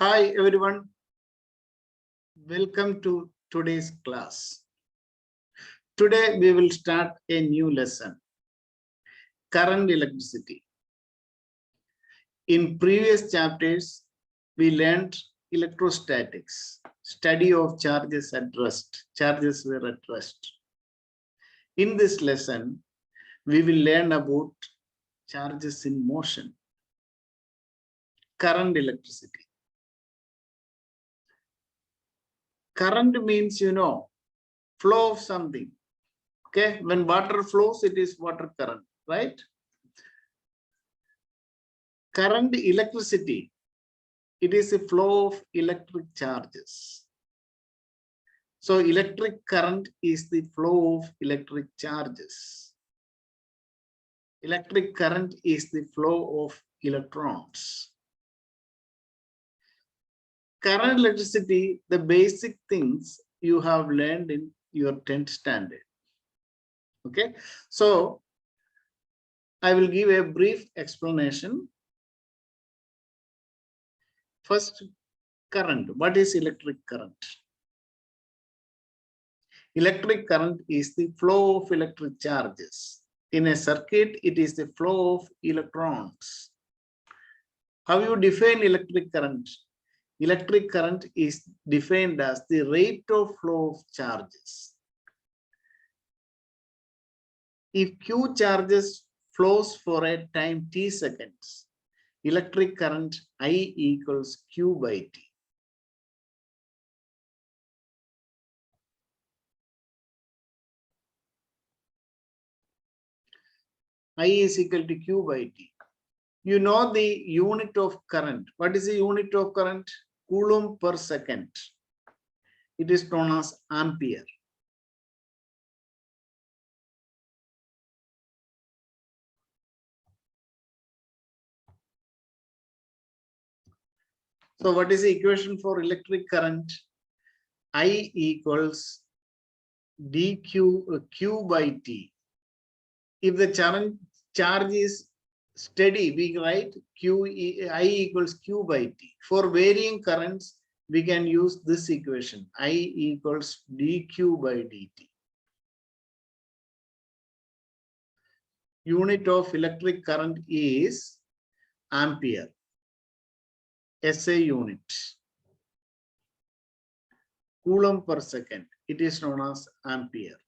Hi everyone, welcome to today's class. Today we will start a new lesson, current electricity. In previous chapters, we learned electrostatics, study of charges at rest. Charges were at rest. In this lesson, we will learn about charges in motion, current electricity. Current means, flow of something. Okay, when water flows, it is water current, right? Current electricity, it is a flow of electric charges. So electric current is the flow of electric charges. Electric current is the flow of electrons. Current electricity, the basic things you have learned in your 10th standard. Okay, so I will give a brief explanation. First, current. What is electric current? Electric current is the flow of electric charges. In a circuit, it is the flow of electrons. How you define electric current? Electric current is defined as the rate of flow of charges. If Q charges flows for a time t seconds, electric current I equals Q by T. I is equal to Q by T. You know the unit of current. What is the unit of current? Coulomb per second. It is known as ampere. So what is the equation for electric current? I equals dq Q by T. If the charge is steady, we write I equals Q by T. For varying currents, we can use this equation. I equals dq by dt. Unit of electric current is ampere. SI unit. Coulomb per second. It is known as ampere.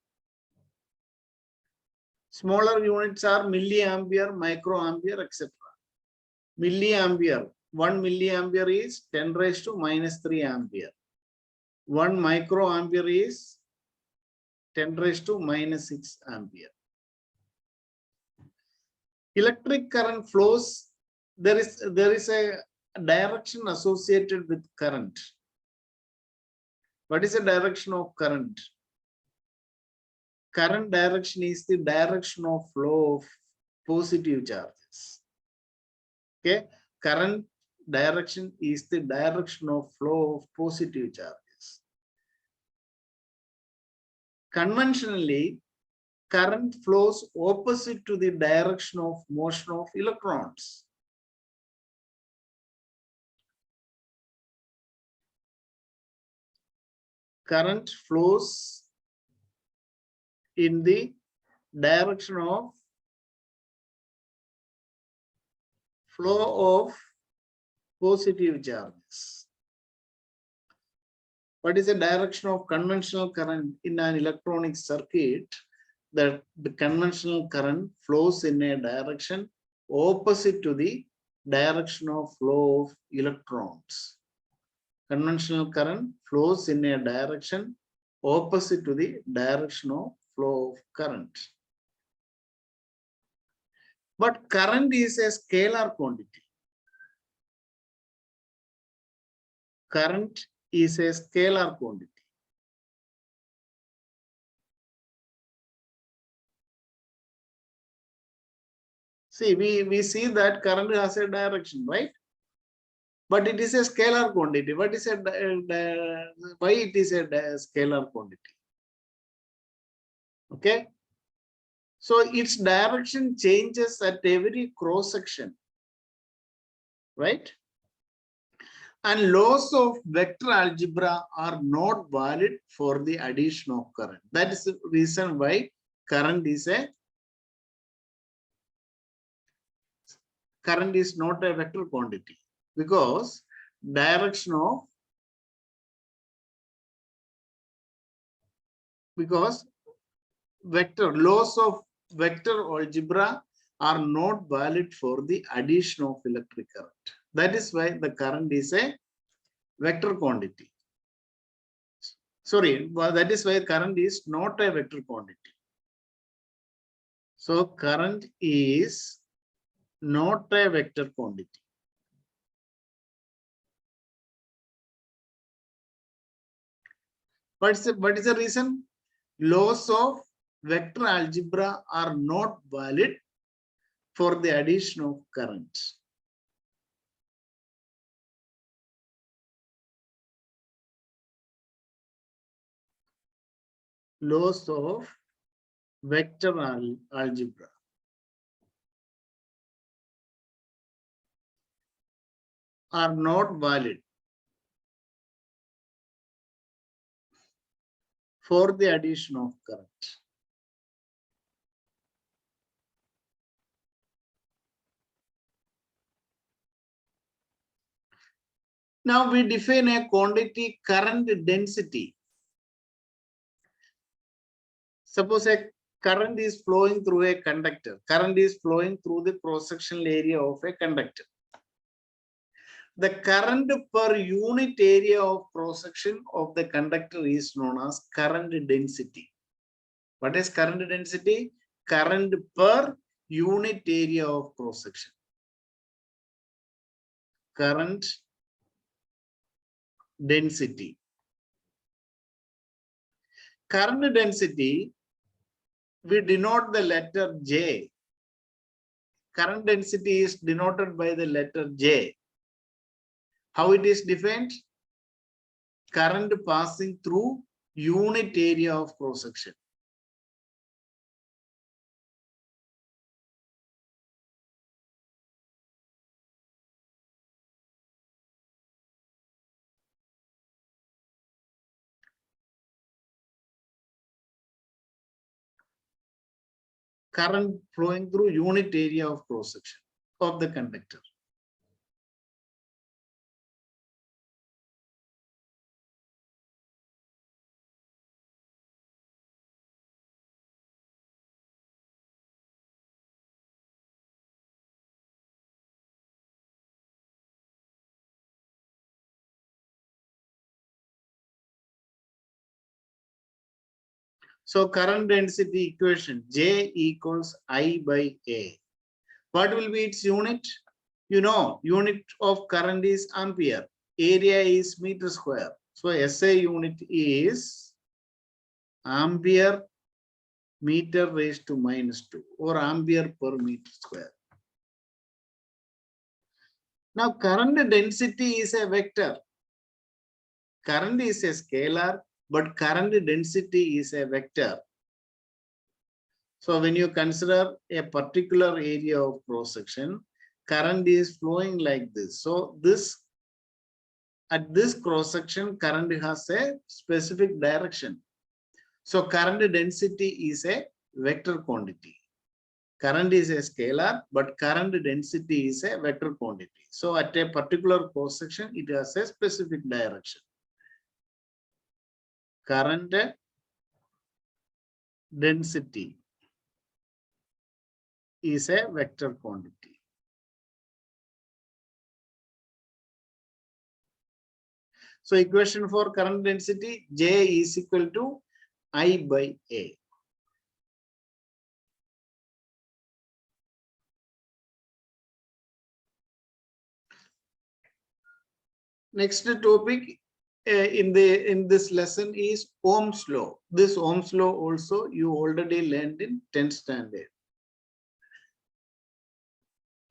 Smaller units are milliampere, microampere, etc. Milliampere. 1 milliampere is 10 raised to minus 3 ampere. 1 microampere is 10 raised to minus 6 ampere. Electric current flows. There is a direction associated with current. What is the direction of current? Current direction is the direction of flow of positive charges. Okay, current direction is the direction of flow of positive charges. Conventionally, current flows opposite to the direction of motion of electrons. Current flows in the direction of flow of positive charges. What is the direction of conventional current in an electronic circuit? That the conventional current flows in a direction opposite to the direction of flow of electrons. Conventional current flows in a direction opposite to the direction of flow of current. But current is a scalar quantity. Current is a scalar quantity. See, we see that current has a direction, right? But it is a scalar quantity. What is why it is a scalar quantity? Okay. So its direction changes at every cross section, right? And laws of vector algebra are not valid for the addition of current. That is the reason why current is not a vector quantity, because direction of vector laws of vector algebra are not valid for the addition of electric current. That is why the current is a vector quantity. Sorry, that is why current is not a vector quantity. So current is not a vector quantity. What is the reason? Laws of vector algebra are not valid for the addition of current. Laws of vector algebra are not valid for the addition of current. Now we define a quantity current density. Suppose a current is flowing through a conductor. Current is flowing through the cross-sectional area of a conductor. The current per unit area of cross-section of the conductor is known as current density. What is current density? Current per unit area of cross-section. Current density. Current density, we denote the letter J. Current density is denoted by the letter J. How it is defined? Current passing through unit area of cross-section. Current flowing through unit area of cross-section of the conductor. So current density equation, J equals I by A. What will be its unit? You know, unit of current is ampere. Area is meter square. So SI unit is ampere meter raised to -2 or ampere per meter square. Now current density is a vector. Current is a scalar, but current density is a vector. So when you consider a particular area of cross section, current is flowing like this. So at this cross section, current has a specific direction. So current density is a vector quantity. Current is a scalar, but current density is a vector quantity. So at a particular cross section, it has a specific direction. Current density is a vector quantity. So equation for current density, J is equal to I by A. Next topic in this lesson is Ohm's law. This Ohm's law also you already learned in 10th standard.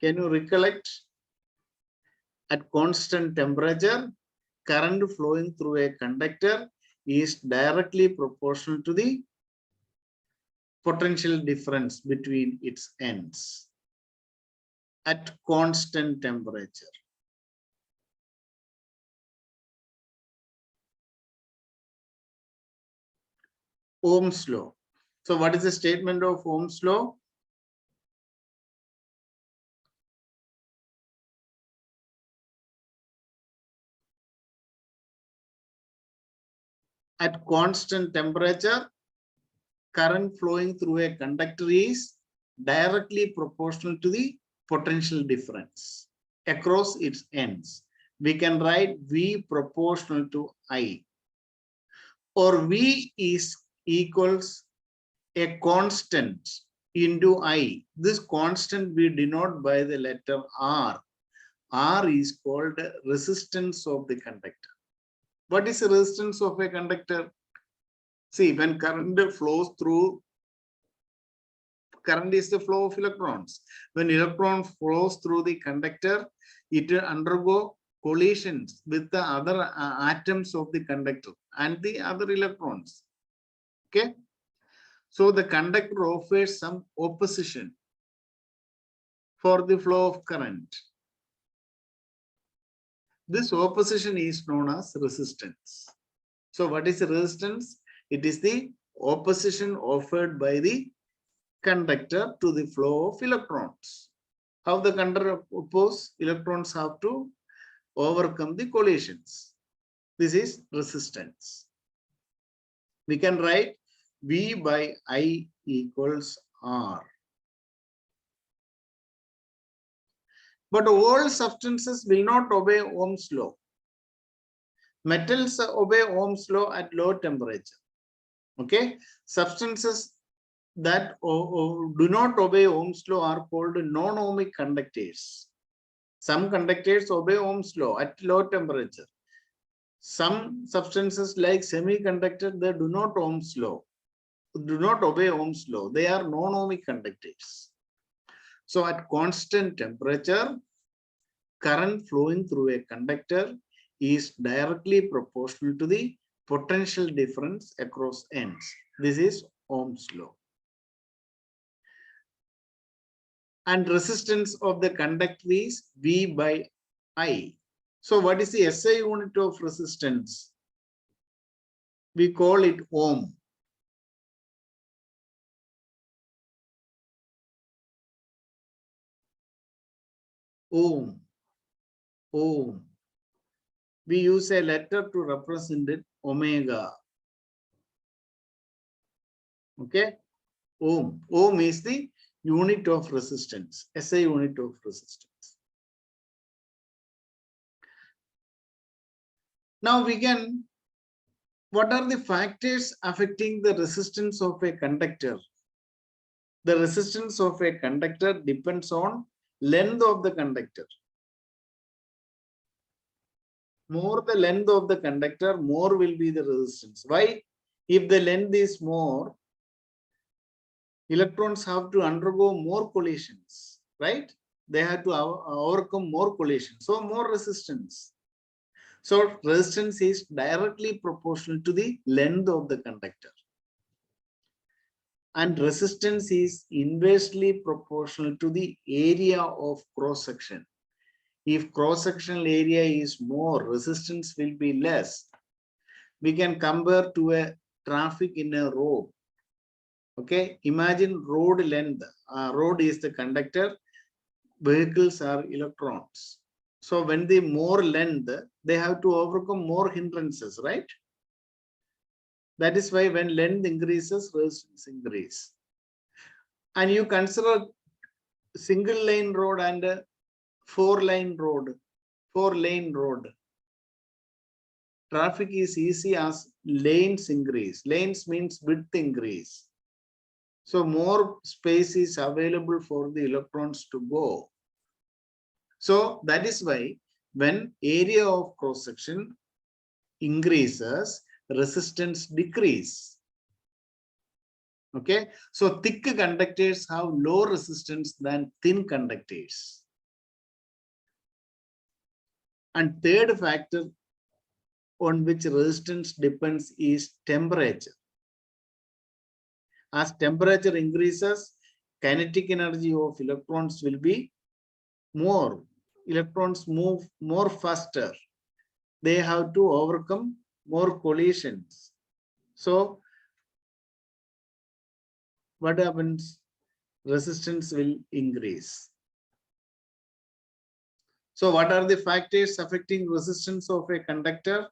Can you recollect? At constant temperature, current flowing through a conductor is directly proportional to the potential difference between its ends at constant temperature. Ohm's law. So what is the statement of Ohm's law? At constant temperature, current flowing through a conductor is directly proportional to the potential difference across its ends. We can write V proportional to I, or V is equals a constant into I. This constant we denote by the letter R. R is called resistance of the conductor. What is the resistance of a conductor? See, when current flows through, current is the flow of electrons. When electron flows through the conductor, it will undergo collisions with the other atoms of the conductor and the other electrons. Okay. So the conductor offers some opposition for the flow of current. This opposition is known as resistance. So what is the resistance? It is the opposition offered by the conductor to the flow of electrons. How the conductor oppose? Electrons have to overcome the collisions. This is resistance. We can write V by I equals R. But all substances will not obey Ohm's law. Metals obey Ohm's law at low temperature. Okay, substances that do not obey Ohm's law are called non-ohmic conductors. Some conductors obey Ohm's law at low temperature. Some substances like semiconductor, they do not Ohm's law, do not obey Ohm's law. They are non-ohmic conductors. So at constant temperature, current flowing through a conductor is directly proportional to the potential difference across ends. This is Ohm's law. And resistance of the conductor is V by I. So what is the SI unit of resistance? We call it ohm. Ohm. Ohm. We use a letter to represent it, omega. Okay. Ohm. Ohm is the unit of resistance, SI unit of resistance. Now we can, what are the factors affecting the resistance of a conductor? The resistance of a conductor depends on length of the conductor. More the length of the conductor, more will be the resistance. Why? If the length is more, electrons have to undergo more collisions, right? They have to overcome more collisions, so more resistance. So resistance is directly proportional to the length of the conductor. And resistance is inversely proportional to the area of cross-section. If cross-sectional area is more, resistance will be less. We can compare to a traffic in a road. Okay, imagine road length. Road is the conductor, vehicles are electrons. So when the more length, they have to overcome more hindrances, right? That is why when length increases, resistance increase. And you consider single lane road and four-lane road. Traffic is easy as lanes increase. Lanes means width increase. So more space is available for the electrons to go. So that is why when area of cross-section increases, resistance decrease. Okay, so thick conductors have low resistance than thin conductors. And third factor on which resistance depends is temperature. As temperature increases, kinetic energy of electrons will be more. Electrons move more faster. They have to overcome more collisions. So what happens? Resistance will increase. So what are the factors affecting resistance of a conductor?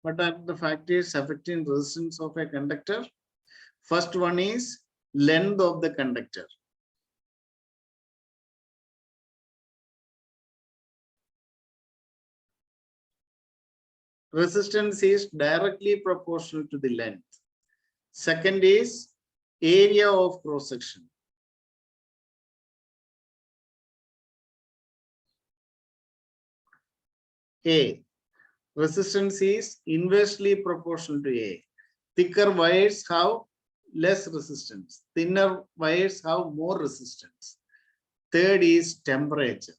What are the factors affecting resistance of a conductor? First one is length of the conductor. Resistance is directly proportional to the length. Second is area of cross section. A. Resistance is inversely proportional to A. Thicker wires have less resistance. Thinner wires have more resistance. Third is temperature.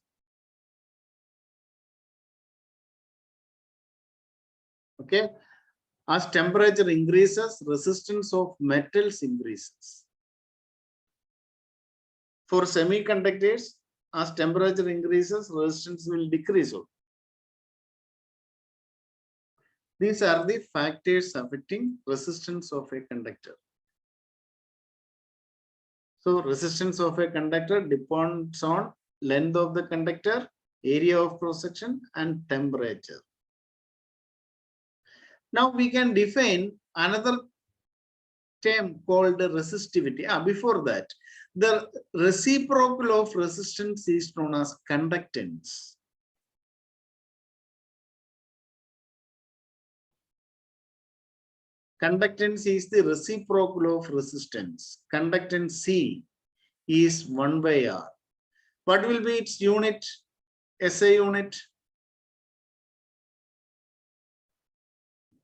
Okay. As temperature increases, resistance of metals increases. For semiconductors, as temperature increases, resistance will decrease. These are the factors affecting resistance of a conductor. So resistance of a conductor depends on length of the conductor, area of cross section, and temperature. Now we can define another term called resistivity. Before that, the reciprocal of resistance is known as conductance. Conductance is the reciprocal of resistance. Conductance C is 1 by R. What will be its unit? SI unit?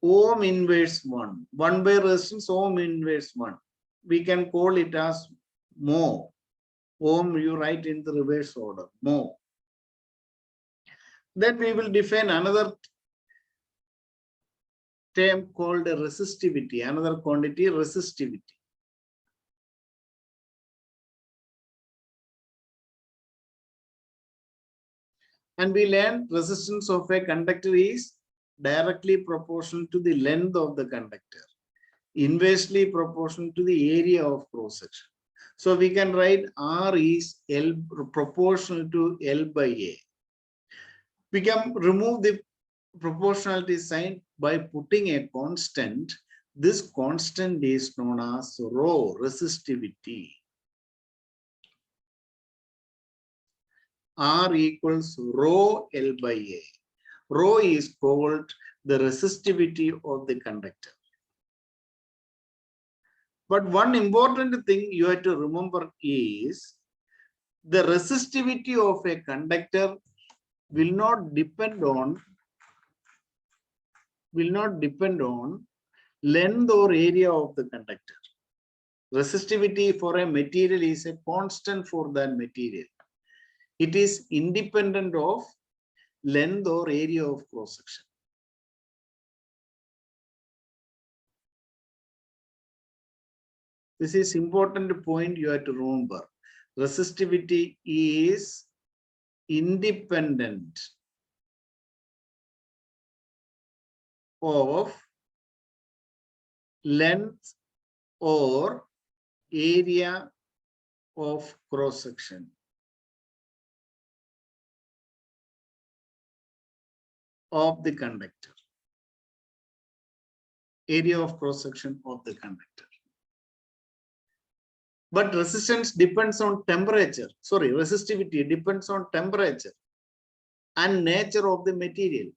Ohm inverse 1. 1 by resistance, ohm inverse 1. We can call it as mho. Ohm you write in the reverse order, mho. Then we will define another term called resistivity, another quantity, resistivity. And we learned resistance of a conductor is directly proportional to the length of the conductor, inversely proportional to the area of cross section. So we can write R is L proportional to L by A. We can remove the proportionality sign by putting a constant. This constant is known as rho, resistivity. R equals rho L by A. Rho is called the resistivity of the conductor. But one important thing you have to remember is the resistivity of a conductor will not depend on length or area of the conductor. Resistivity for a material is a constant for that material. It is independent of length or area of cross section. This is important point you have to remember. Resistivity is independent of length or area of cross section of the conductor. Area of cross section of the conductor. But resistance depends on temperature. Sorry, resistivity depends on temperature and nature of the material.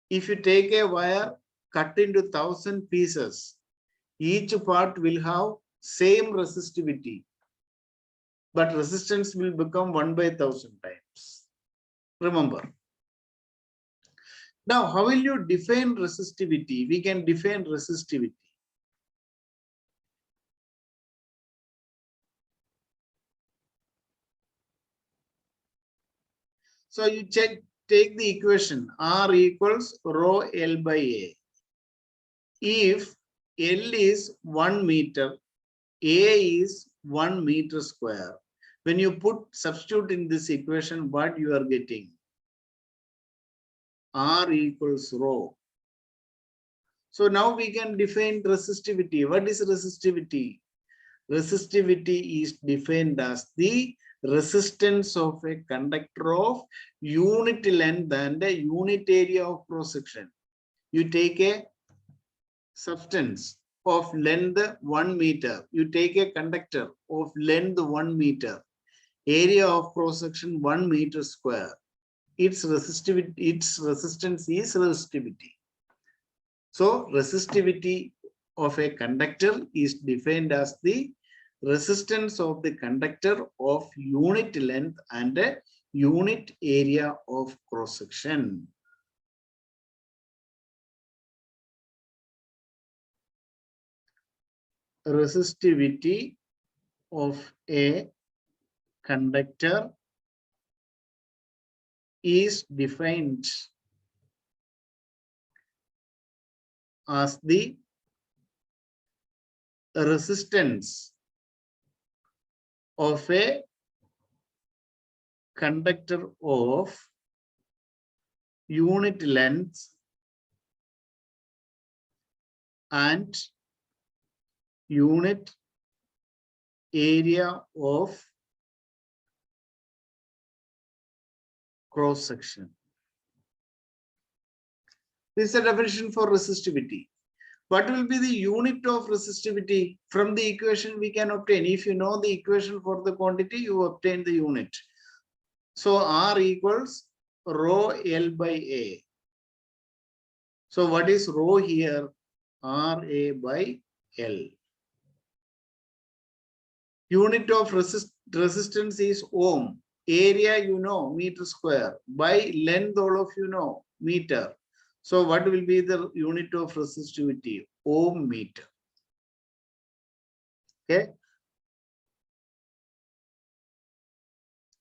If you take a wire cut into 1,000 pieces, each part will have same resistivity, but resistance will become 1 by 1,000 times. Remember. Now, how will you define resistivity? We can define resistivity. So you take the equation R equals rho L by A. If L is 1 meter, A is 1 meter square. When you substitute in this equation, what you are getting? R equals rho. So now we can define resistivity. What is resistivity? Resistivity is defined as the resistance of a conductor of unit length and a unit area of cross section. You take a substance of length 1 meter. You take a conductor of length 1 meter. Area of cross section 1 meter square. Its resistivity, its resistance is resistivity. So resistivity of a conductor is defined as the resistance of the conductor of unit length and a unit area of cross section. Resistivity of a conductor is defined as the resistance of a conductor of unit length and unit area of cross section. This is a definition for resistivity. What will be the unit of resistivity? From the equation we can obtain. If you know the equation for the quantity, you obtain the unit. So R equals rho L by A. So what is rho here? RA by L. Unit of resistance is ohm. Area you know, meter square. By length all of you know, meter. So what will be the unit of resistivity? Ohm meter. Okay.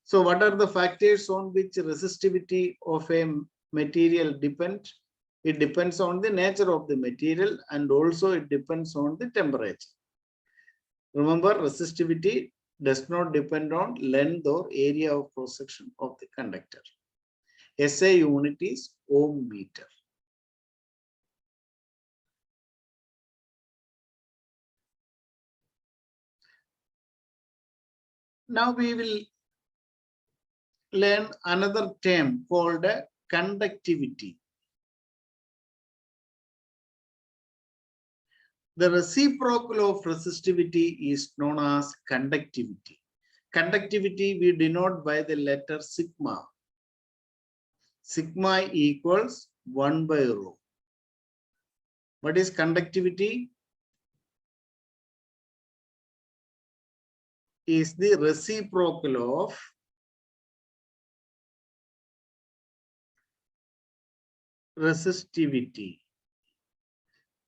So what are the factors on which resistivity of a material depends? It depends on the nature of the material and also it depends on the temperature. Remember, resistivity does not depend on length or area of cross section of the conductor. SI unit is ohm meter. Now we will learn another term called conductivity. The reciprocal of resistivity is known as conductivity. Conductivity we denote by the letter sigma. Sigma equals 1 by rho. What is conductivity? Is the reciprocal of resistivity.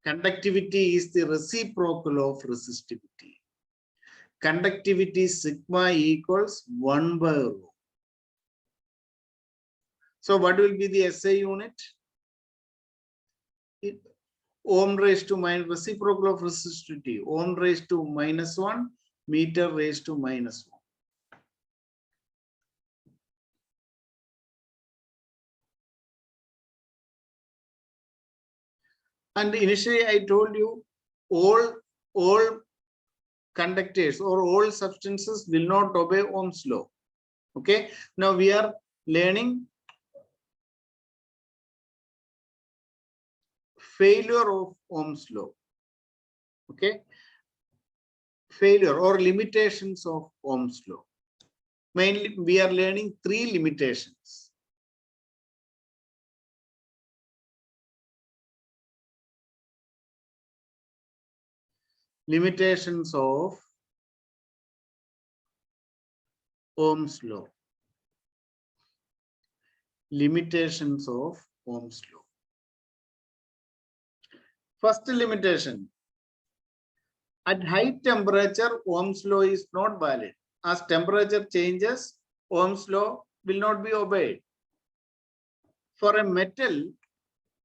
Conductivity is the reciprocal of resistivity. Conductivity sigma equals 1 by rho. So what will be the SI unit? Ohm raised to minus reciprocal of resistivity. Ohm raised to -1, meter raised to -1. And initially I told you all conductors or all substances will not obey Ohm's law. Okay. Now we are learning failure of Ohm's law. Okay. Failure or limitations of Ohm's law. Mainly we are learning 3 limitations. Limitations of Ohm's law. Limitations of Ohm's law. First limitation. At high temperature, Ohm's law is not valid. As temperature changes, Ohm's law will not be obeyed. For a metal,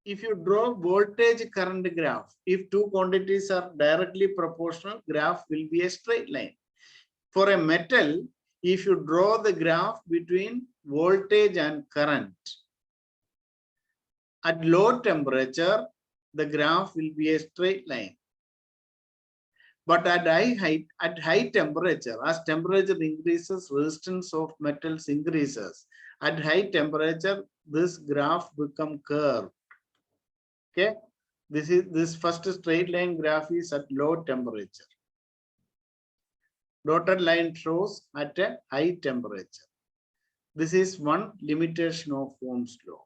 if you draw voltage current graph, if two quantities are directly proportional, graph will be a straight line. For a metal, if you draw the graph between voltage and current, at low temperature, the graph will be a straight line. But at high temperature, as temperature increases, resistance of metals increases. At high temperature, this graph become curved. Okay, this first straight line graph is at low temperature. Dotted line shows at a high temperature. This is one limitation of Ohm's law.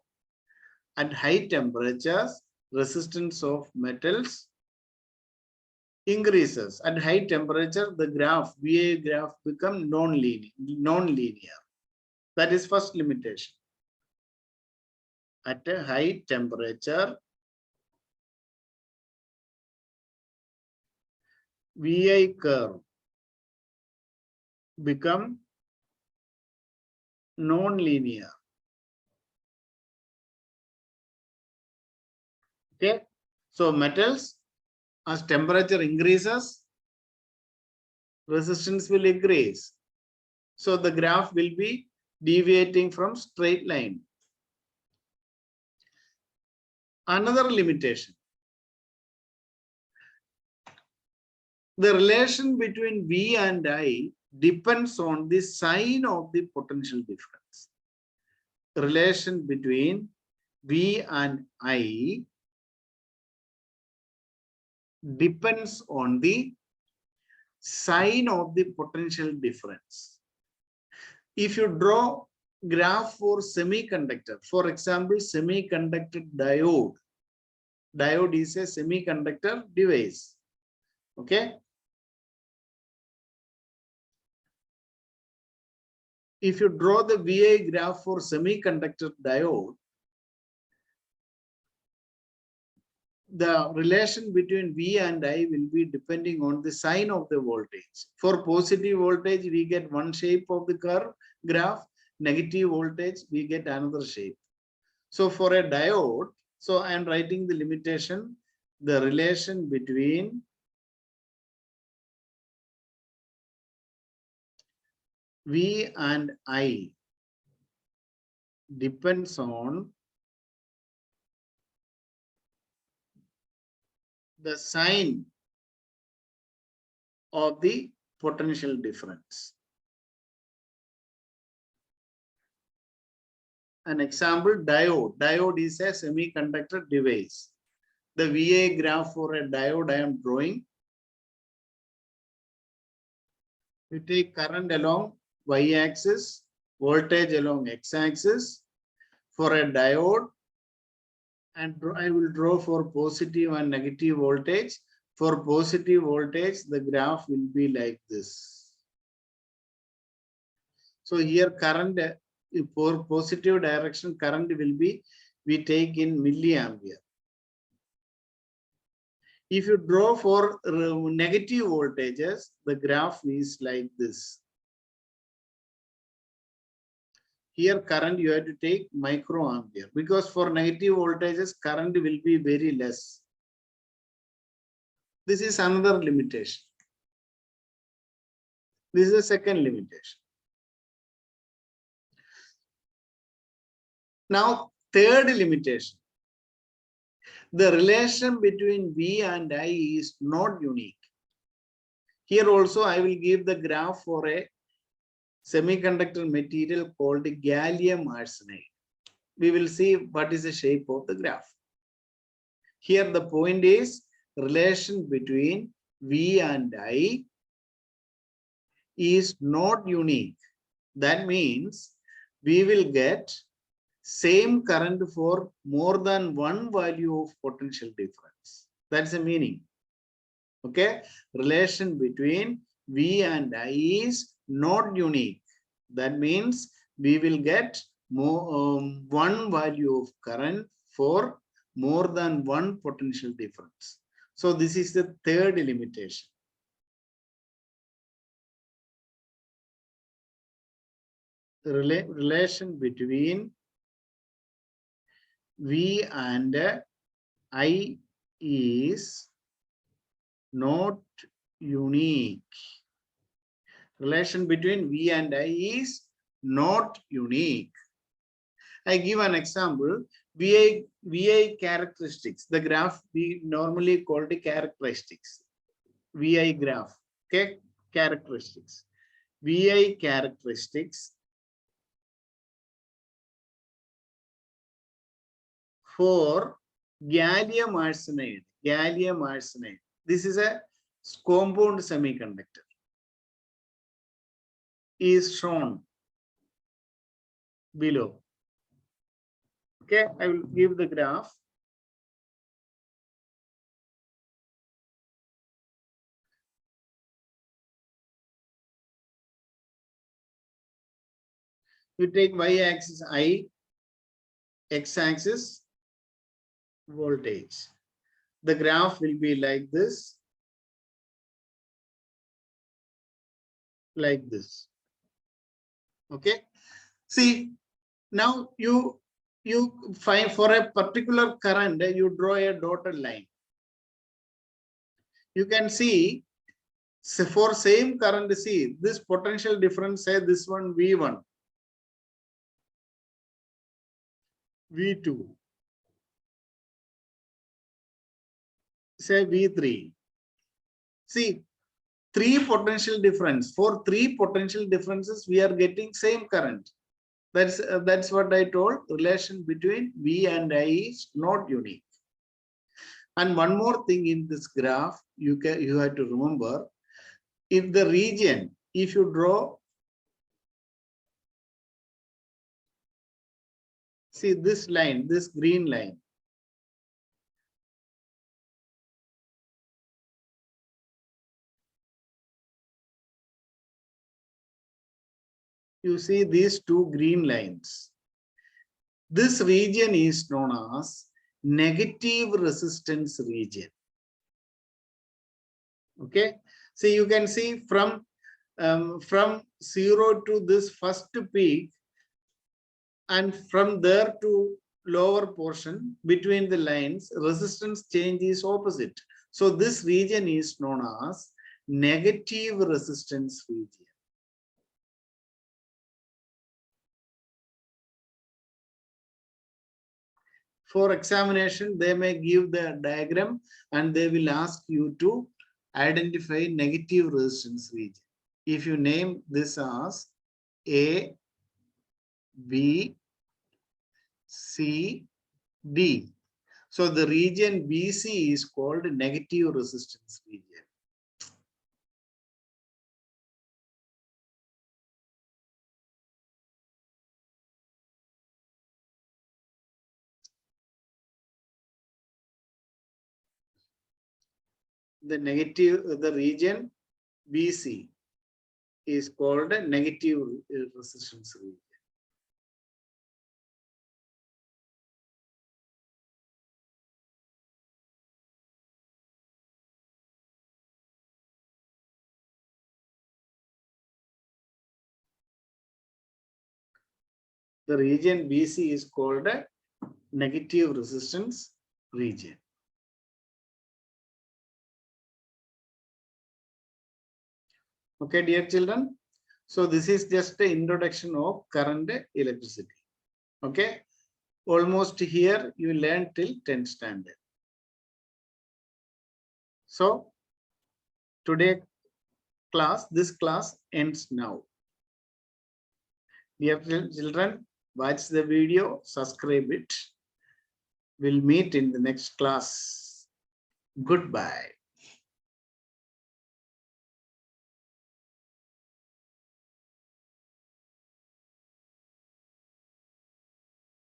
At high temperatures, resistance of metals increases. At high temperature, the graph, VA graph, become non-linear. That is first limitation. At a high temperature, VI curve become non-linear. Okay, so metals, as temperature increases, resistance will increase. So the graph will be deviating from straight line. Another limitation. The relation between V and I depends on the sign of the potential difference. Relation between V and I depends on the sign of the potential difference. If you draw graph for semiconductor, for example, semiconductor diode. Diode is a semiconductor device. Okay. If you draw the VI graph for semiconductor diode, the relation between V and I will be depending on the sign of the voltage. For positive voltage, we get one shape of the curve graph. Negative voltage, we get another shape. So for a diode, so I am writing the limitation, the relation between V and I depends on the sign of the potential difference. An example, diode. Diode is a semiconductor device. The VA graph for a diode I am drawing. We take current along y-axis, voltage along x-axis for a diode, and I will draw for positive and negative voltage. For positive voltage, the graph will be like this. So here current, for positive direction, current will be, we take in milliampere. If you draw for negative voltages, the graph is like this. Here current you have to take microampere, because for negative voltages, current will be very less. This is another limitation. This is the second limitation. Now, third limitation. The relation between V and I is not unique. Here also I will give the graph for a semiconductor material called gallium arsenide. We will see what is the shape of the graph. Here the point is relation between V and I is not unique. That means we will get same current for more than one value of potential difference. That's the meaning. Okay, relation between V and I is not unique. That means we will get more one value of current for more than one potential difference. So this is the third limitation. The relation between V and I is not unique. Relation between V and I is not unique. I give an example. VI characteristics. The graph we normally call the characteristics. VI graph. Okay, characteristics. VI characteristics for gallium arsenide. Gallium arsenide. This is a compound semiconductor. Is shown below. Okay, I will give the graph. You take y-axis I, x-axis voltage. The graph will be like this, like this. Okay. See, now you find for a particular current, you draw a dotted line. You can see, so for same current, see this potential difference, say this one V1, V2, say V3. See, three potential difference. For three potential differences, we are getting same current. That's what I told. Relation between V and I is not unique. And one more thing in this graph, you have to remember, if the region, if you draw, see this line, this green line. You see these two green lines. This region is known as negative resistance region. Okay, so you can see from 0 to this first peak, and from there to lower portion between the lines, resistance change is opposite. So this region is known as negative resistance region. For examination, they may give the diagram and they will ask you to identify negative resistance region. If you name this as A, B, C, D. So the region BC is called negative resistance region. The region BC is called a negative resistance region. The region BC is called a negative resistance region. Okay, dear children. So this is just the introduction of current electricity. Okay. Almost here you learn till 10th standard. So today this class ends now. Dear children, watch the video, subscribe it. We'll meet in the next class. Goodbye.